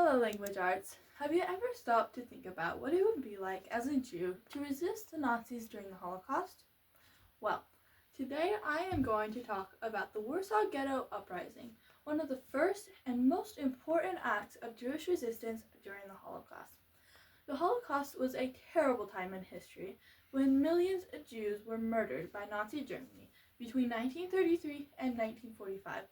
fellow language arts, have you ever stopped to think about what it would be like as a Jew to resist the Nazis during the Holocaust? Well, today I am going to talk about the Warsaw Ghetto Uprising, one of the first and most important acts of Jewish resistance during the Holocaust. The Holocaust was a terrible time in history when millions of Jews were murdered by Nazi Germany between 1933 and 1945.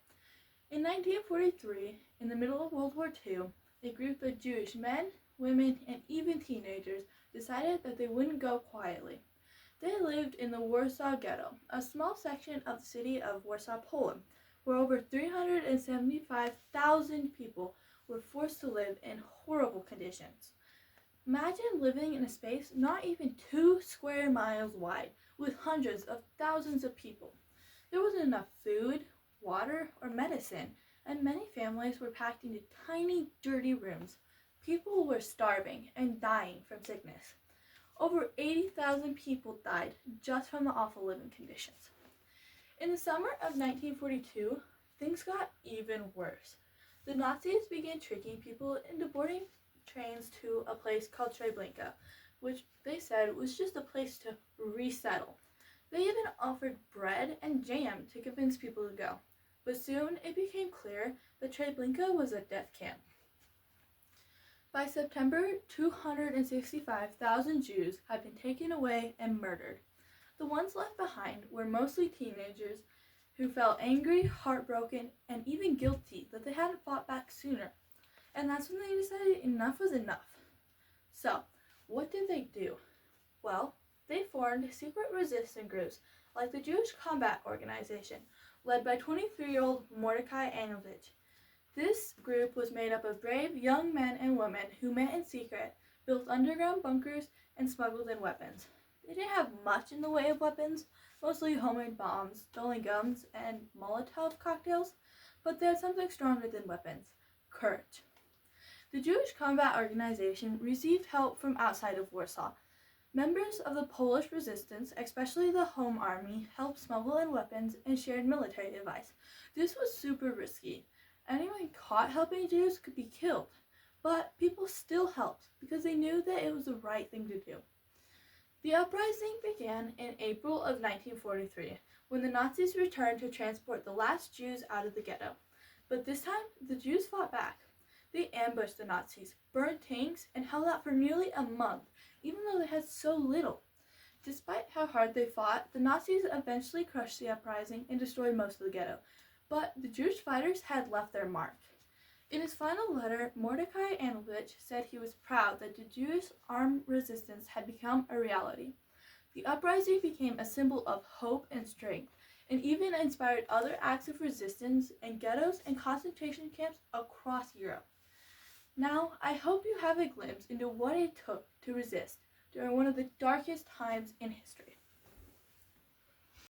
In 1943, in the middle of World War II, a group of Jewish men, women, and even teenagers decided that they wouldn't go quietly. They lived in the Warsaw Ghetto, a small section of the city of Warsaw, Poland, where over 375,000 people were forced to live in horrible conditions. Imagine living in a space not even 2 square miles wide, with hundreds of thousands of people. There wasn't enough food, water, or medicine, and many families were packed into tiny, dirty rooms. People were starving and dying from sickness. Over 80,000 people died just from the awful living conditions. In the summer of 1942, things got even worse. The Nazis began tricking people into boarding trains to a place called Treblinka, which they said was just a place to resettle. They even offered bread and jam to convince people to go. But soon it became clear that Treblinka was a death camp. By September, 265,000 Jews had been taken away and murdered. The ones left behind were mostly teenagers who felt angry, heartbroken, and even guilty that they hadn't fought back sooner. And that's when they decided enough was enough. So, what did they do? Well, they formed secret resistance groups like the Jewish Combat Organization, led by 23-year-old Mordecai Anovich. This group was made up of brave young men and women who met in secret, built underground bunkers, and smuggled in weapons. They didn't have much in the way of weapons, mostly homemade bombs, stolen guns, and Molotov cocktails, but they had something stronger than weapons: courage. The Jewish Combat Organization received help from outside of Warsaw. Members of the Polish resistance, especially the Home Army, helped smuggle in weapons and shared military advice. This was super risky. Anyone caught helping Jews could be killed, but people still helped because they knew that it was the right thing to do. The uprising began in April of 1943, when the Nazis returned to transport the last Jews out of the ghetto. But this time, the Jews fought back. They ambushed the Nazis, burned tanks, and held out for nearly a month, even though they had so little. Despite how hard they fought, the Nazis eventually crushed the uprising and destroyed most of the ghetto, but the Jewish fighters had left their mark. In his final letter, Mordecai Anovich said he was proud that the Jewish armed resistance had become a reality. The uprising became a symbol of hope and strength, and even inspired other acts of resistance in ghettos and concentration camps across Europe. Now, I hope you have a glimpse into what it took to resist during one of the darkest times in history.